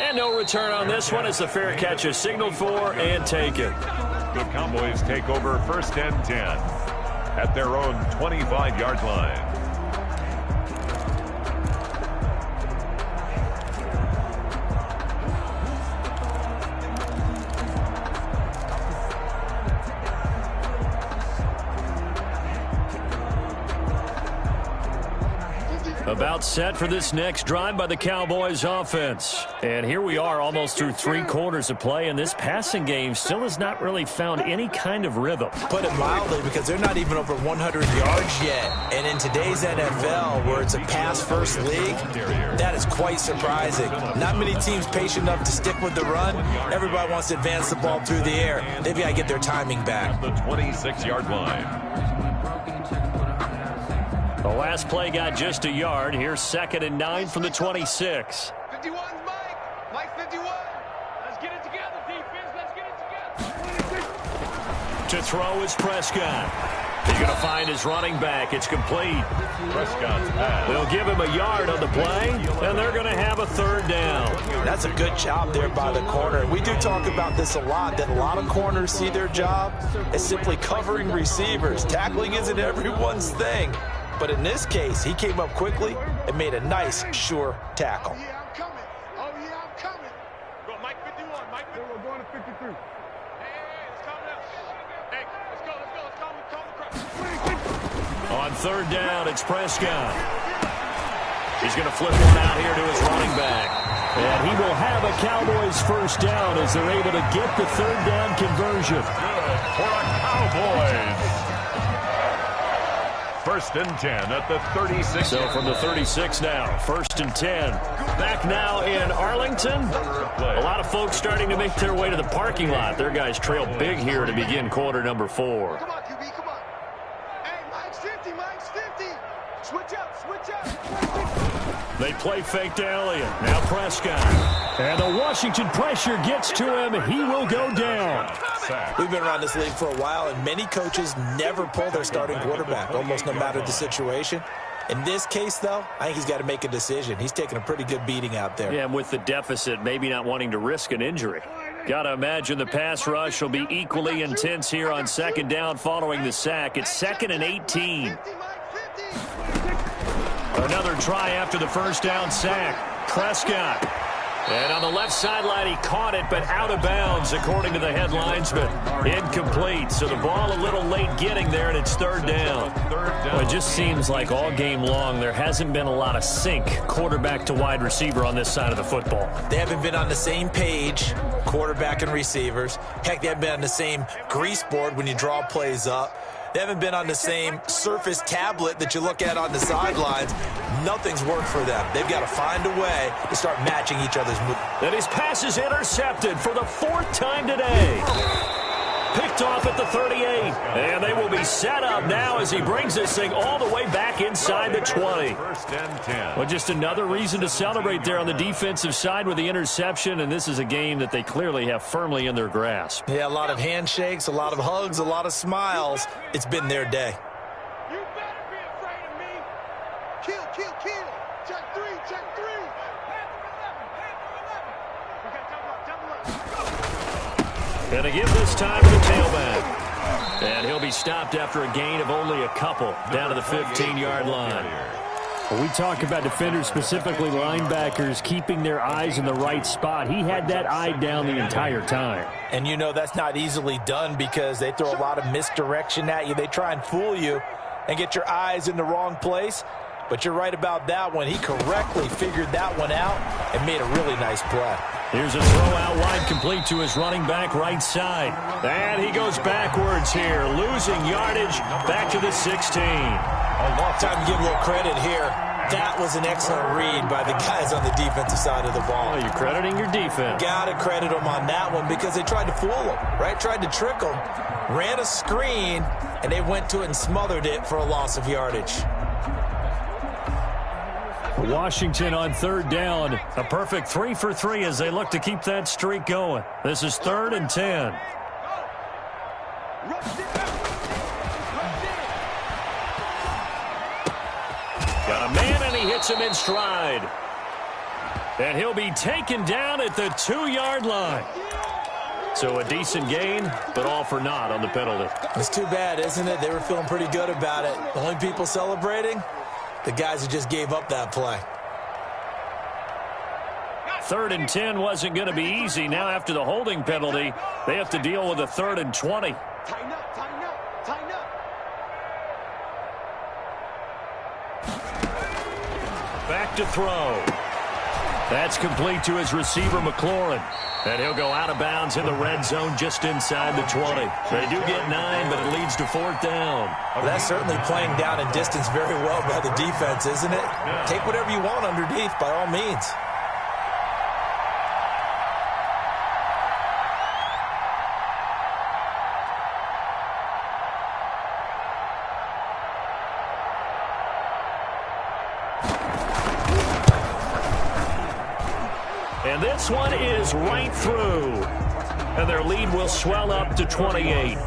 A: And no return on this one as the fair catch is signaled for and taken.
B: The Cowboys take over 1st and 10 at their own 25-yard line.
A: About set for this next drive by the Cowboys offense. And here we are almost through 3 quarters of play, and this passing game still has not really found any kind of rhythm.
C: Put it mildly, because they're not even over 100 yards yet. And in today's NFL, where it's a pass-first league, that is quite surprising. Not many teams patient enough to stick with the run. Everybody wants to advance the ball through the air. They've got to get their timing back.
B: The 26-yard line.
A: The last play got just a yard. Here's 2nd and 9 from the 26.
D: 51's Mike. Mike 51. Let's get it together, defense. Let's get it together.
A: To throw is Prescott. He's going to find his running back. It's complete.
B: Prescott's pass.
A: They'll give him a yard on the play, and they're going to have a 3rd down.
C: That's a good job there by the corner. We do talk about this a lot, that a lot of corners see their job as simply covering receivers. Tackling isn't everyone's thing. But in this case, he came up quickly and made a nice, sure tackle.
D: Oh, yeah, I'm coming. Oh, yeah, I'm coming. Go, Mike 51. Mike 51. We're going to 53. Hey, let's calm down. Hey, let's go. Let's calm the crowd.
A: On 3rd down, it's Prescott. He's going to flip one out here to his running back. And he will have a Cowboys 1st down as they're able to get the 3rd down conversion.
B: Good for a Cowboys. 1st and 10 at the 36.
A: So from the 36 now, 1st and 10. Back now in Arlington. A lot of folks starting to make their way to the parking lot. Their guys trail big here to begin quarter number 4.
D: Come on, QB, come on. Hey, Mike's 50. Mike's 50. Switch up, switch up.
A: They play fake to Elliott. Now Prescott. And the Washington pressure gets to him. He will go down.
C: We've been around this league for a while, and many coaches never pull their starting quarterback, almost no matter the situation. In this case, though, I think he's got to make a decision. He's taking a pretty good beating out there.
A: Yeah, and with the deficit, maybe not wanting to risk an injury. Got to imagine the pass rush will be equally intense here on 2nd down following the sack. It's 2nd and 18. Another try after the 1st down sack. Prescott. And on the left sideline, he caught it, but out of bounds, according to the head linesman. Incomplete. So the ball a little late getting there, and it's 3rd down. Well, it just seems like all game long there hasn't been a lot of sync quarterback to wide receiver on this side of the football.
C: They haven't been on the same page, quarterback and receivers. Heck, they haven't been on the same grease board when you draw plays up. They haven't been on the same Surface tablet that you look at on the sidelines. Nothing's worked for them. They've got to find a way to start matching each other's moves.
A: And his pass is intercepted for the 4th time today. Picked off at the 38. And they will be set up now as he brings this thing all the way back inside the 20.
B: First and 10.
A: Well, just another reason to celebrate there on the defensive side with the interception, and this is a game that they clearly have firmly in their grasp.
C: Yeah, a lot of handshakes, a lot of hugs, a lot of smiles. It's been their day.
D: You better be afraid of me. Kill, kill, kill. Check three, check three.
A: And to give this time to the tailback. And he'll be stopped after a gain of only a couple down to the 15-yard line.
B: Well,
A: we talk about defenders, specifically linebackers, keeping their eyes in the right spot. He had that eye down the entire time.
C: And you know that's not easily done because they throw a lot of misdirection at you. They try and fool you and get your eyes in the wrong place. But you're right about that one. He correctly figured that one out and made a really nice play.
A: Here's a throw out wide, complete to his running back right side. And he goes backwards here, losing yardage back to the 16.
C: Time to give a little credit here. That was an excellent read by the guys on the defensive side of the ball.
A: Oh, you're crediting your defense.
C: Got to credit them on that one because they tried to fool him, right? Tried to trick him, ran a screen, and they went to it and smothered it for a loss of yardage.
A: Washington on third down. A perfect 3 for 3 as they look to keep that streak going. This is 3rd and 10. Got a man, and he hits him in stride. And he'll be taken down at the 2-yard line. So a decent gain, but all for naught on the penalty.
C: It's too bad, isn't it? They were feeling pretty good about it. The only people celebrating, the guys who just gave up that play.
A: 3rd and 10 wasn't going to be easy. Now after the holding penalty, they have to deal with a 3rd and 20.
D: Tighten up, tighten up, tighten up.
A: Back to throw. That's complete to his receiver, McLaurin. And he'll go out of bounds in the red zone just inside the 20. They do get 9, but it leads to 4th down.
C: Well, that's certainly playing down in distance very well by the defense, isn't it? Take whatever you want underneath by all means.
A: And this one is right through. And their lead will swell up to 28.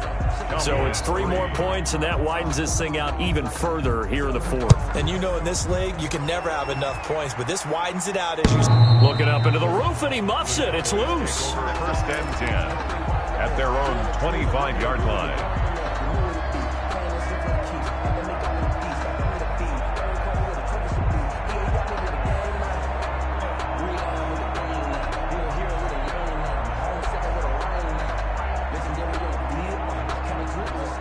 A: So it's 3 more points, and that widens this thing out even further here in the 4th.
C: And you know in this league, you can never have enough points, but this widens it out as you...
A: Looking up into the roof, and he muffs it. It's loose.
B: First and 10 at their own 25-yard line.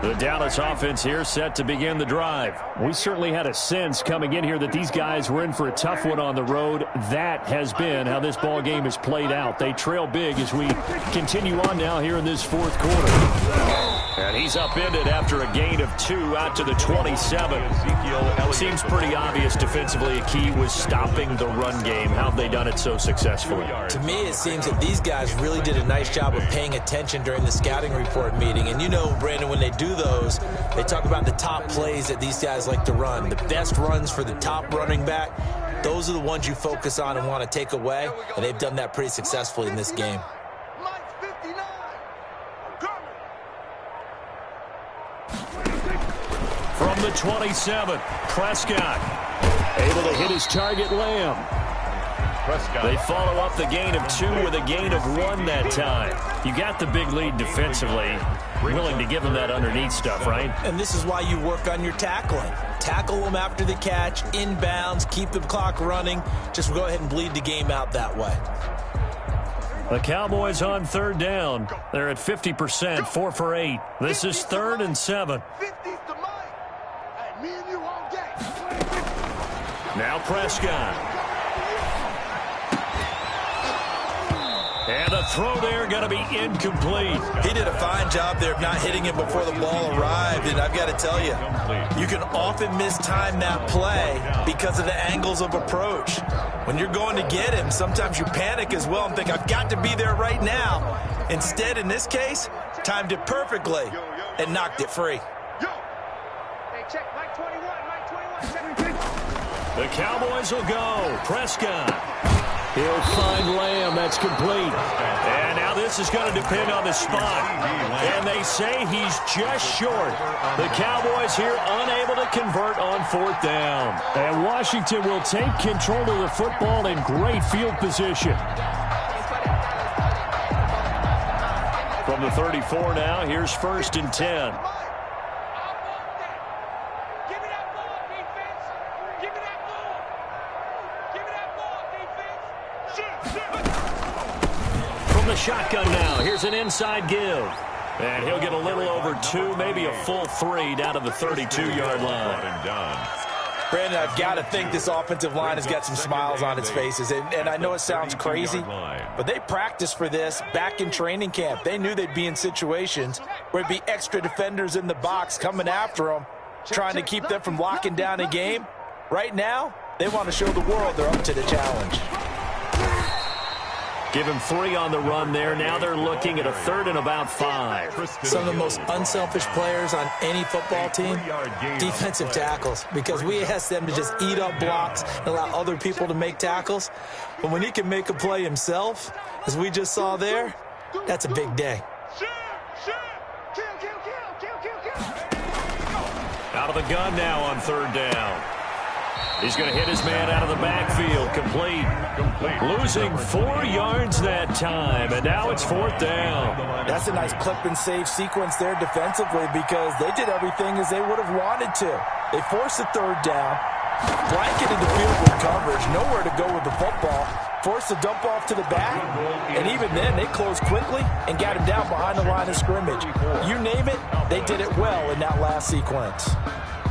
A: The Dallas offense here set to begin the drive. We certainly had a sense coming in here that these guys were in for a tough one on the road. That has been how this ball game has played out. They trail big as we continue on now here in this 4th quarter. And he's upended after a gain of 2 out to the 27. Seems pretty obvious defensively a key was stopping the run game. How have they done it so successfully?
C: To me, it seems that these guys really did a nice job of paying attention during the scouting report meeting. And you know, Brandon, when they do those, they talk about the top plays that these guys like to run. The best runs for the top running back, those are the ones you focus on and want to take away. And they've done that pretty successfully in this game.
D: Mike's 59. Coming.
A: From the 27, Prescott able to hit his target, Lamb. They follow up the gain of 2 with a gain of 1 that time. You got the big lead defensively. Willing to give them that underneath stuff, right?
C: And this is why you work on your tackling. Tackle them after the catch, inbounds, keep the clock running. Just go ahead and bleed the game out that way.
A: The Cowboys on 3rd down. They're at 50%, 4 for 8. This is 3rd and 7.
D: 50's to Mike. Hey, me and you all day.
A: Now Prescott. And the throw there going to be incomplete.
C: He did a fine job there of not hitting him before the ball arrived. And I've got to tell you, you can often mistime that play because of the angles of approach. When you're going to get him, sometimes you panic as well and think, I've got to be there right now. Instead, in this case, timed it perfectly, and knocked it free.
D: Hey, check, Mike 21, Mike 21.
A: The Cowboys will go. Prescott. He'll find Lamb. That's complete. And now this is going to depend on the spot. And they say he's just short. The Cowboys here unable to convert on 4th down. And Washington will take control of the football in great field position. From the 34 now, here's 1st and 10. Shotgun now. Here's an inside give. And he'll get a little over 2, maybe a full 3 down to the 32-yard line.
C: Brandon, I've got to think this offensive line has got some smiles on its faces. And I know it sounds crazy, but they practiced for this back in training camp. They knew they'd be in situations where there'd be extra defenders in the box coming after them, trying to keep them from locking down a game. Right now, they want to show the world they're up to the challenge.
A: Give him 3 on the run there. Now they're looking at a 3rd and about 5.
E: Some of the most unselfish players on any football team, defensive tackles, because we ask them to just eat up blocks and allow other people to make tackles. But when he can make a play himself, as we just saw there, that's a big day.
A: Out of the gun now on 3rd down. He's going to hit his man out of the backfield. Complete. Losing 4 yards that time, and now it's 4th down.
C: That's a nice clip and save sequence there defensively because they did everything as they would have wanted to. They forced the 3rd down, blanketed the field with coverage, nowhere to go with the football, forced the dump off to the back, and even then they closed quickly and got him down behind the line of scrimmage. You name it, they did it well in that last sequence.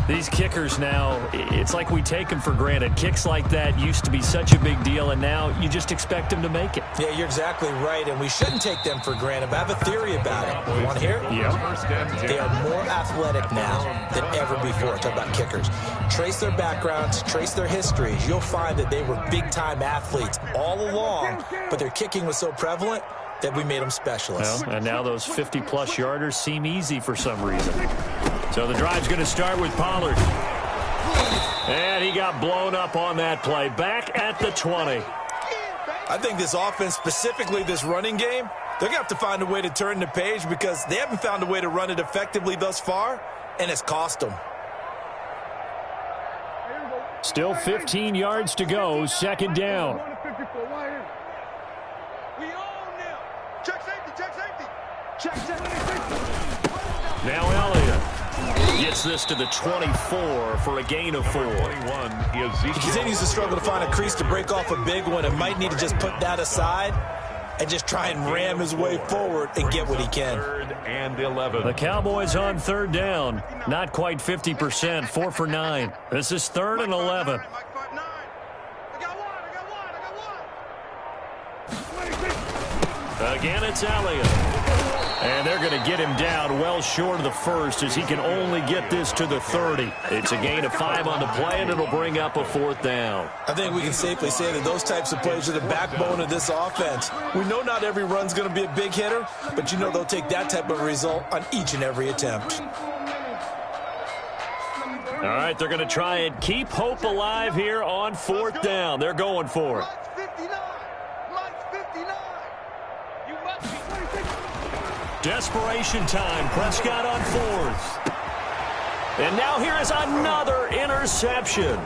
A: These kickers now, it's like we take them for granted. Kicks like that used to be such a big deal, and now you just expect them to make it.
E: Yeah, you're exactly right, and we shouldn't take them for granted. But I have a theory about it. You want to hear it?
A: Yeah.
E: They are more athletic now than ever before. Talk about kickers. Trace their backgrounds, trace their histories. You'll find that they were big-time athletes all along, but their kicking was so prevalent that we made them specialists.
A: Well, and now those 50-plus yarders seem easy for some reason. So the drive's going to start with Pollard. And he got blown up on that play. Back at the 20.
C: I think this offense, specifically this running game, they're going to have to find a way to turn the page because they haven't found a way to run it effectively thus far, and it's cost them.
A: Still 15 yards to go. 2nd down.
D: Check safety. Check safety.
A: Now Elliott gets this to the 24 for a gain of 4.
C: He continues to struggle to find a crease to break off a big one and might need to just put that aside and just try and ram his way forward and get what he can.
B: 3rd and 11.
A: The Cowboys on 3rd down. Not quite 50%. 4 for 9. This is 3rd and 11. Again, it's Elliott. And they're going to get him down well short of the 1st as he can only get this to the 30. It's a gain of 5 on the play, and it'll bring up a 4th down.
C: I think we can safely say that those types of plays are the backbone of this offense. We know not every run's going to be a big hitter, but you know they'll take that type of result on each and every attempt.
A: All right, they're going to try and keep hope alive here on 4th down. They're going for it. Desperation time. Prescott on 4th. And now here is another interception.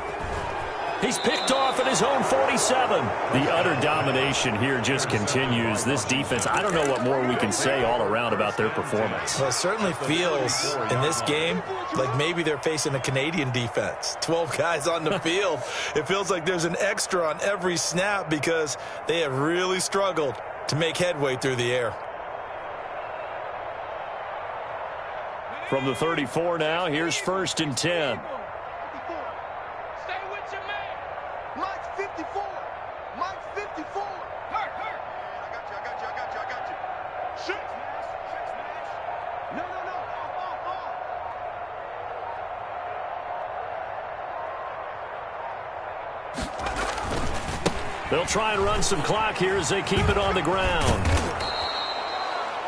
A: He's picked off at his own 47. The utter domination here just continues. This defense, I don't know what more we can say all around about their performance.
C: Well, it certainly feels in this game like maybe they're facing a Canadian defense. 12 guys on the field. It feels like there's an extra on every snap because they have really struggled to make headway through the air.
A: From the 34 now, here's 1st and 10.
D: Stay with your man. Mike's 54. Mike's 54. Hurt. I got you. Shoot. No.
A: They'll try and run some clock here as they keep it on the ground.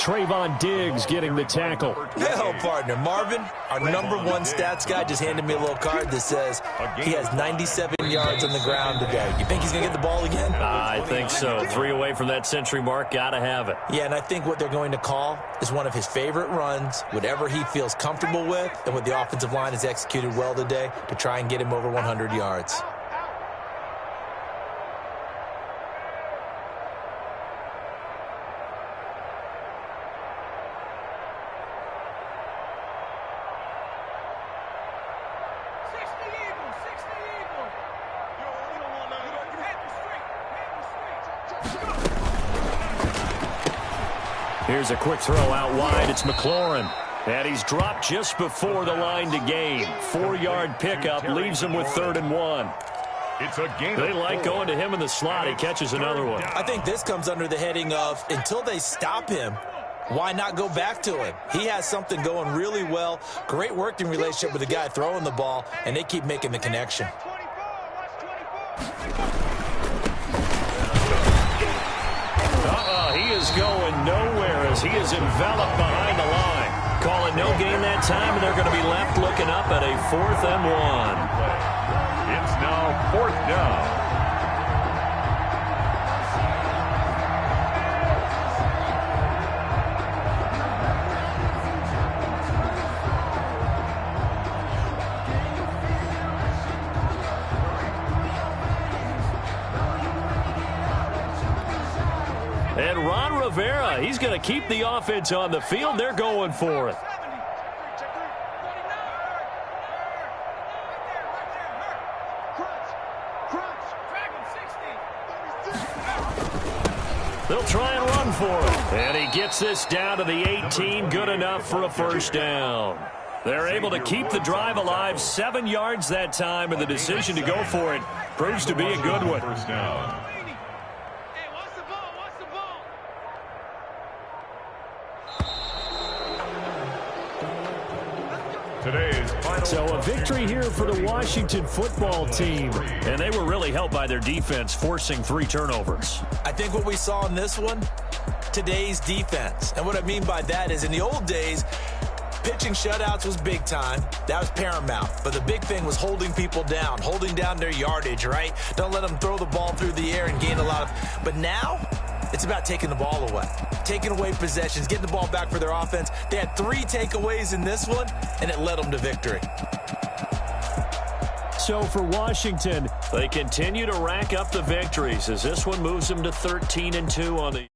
A: Trayvon Diggs getting the tackle.
E: Hello, partner. Marvin, our number one stats guy, just handed me a little card that says he has 97 yards on the ground today. You think he's going to get the ball again?
A: I think so. 3 away from that century mark. Got to have it.
E: Yeah, and I think what they're going to call is one of his favorite runs, whatever he feels comfortable with, and what the offensive line has executed well today to try and get him over 100 yards.
A: Here's a quick throw out wide. It's McLaurin. And he's dropped just before the line to gain. 4-yard pickup leaves him with 3rd and 1.
B: It's a gain.
A: They like going to him in the slot. He catches another one.
E: I think this comes under the heading of until they stop him, why not go back to him? He has something going really well. Great working relationship with the guy throwing the ball, and they keep making the connection.
A: He is going nowhere as he is enveloped behind the line. Call it no gain that time, and they're going to be left looking up at a 4th and 1.
B: It's now 4th down.
A: And Ron Rivera, he's going to keep the offense on the field. They're going for it. They'll try and run for it. And he gets this down to the 18. Good enough for a 1st down. They're able to keep the drive alive. 7 yards that time, and the decision to go for it proves to be a good one.
B: 1st down.
A: So a victory here for the Washington football team. And they were really helped by their defense, forcing 3 turnovers.
E: I think what we saw in this one, today's defense. And what I mean by that is in the old days, pitching shutouts was big time. That was paramount. But the big thing was holding people down, holding down their yardage, right? Don't let them throw the ball through the air and gain a lot of... But now, it's about taking the ball away. Taking away possessions, getting the ball back for their offense. They had 3 takeaways in this one, and it led them to victory.
A: So for Washington, they continue to rack up the victories as this one moves them to 13-2 on the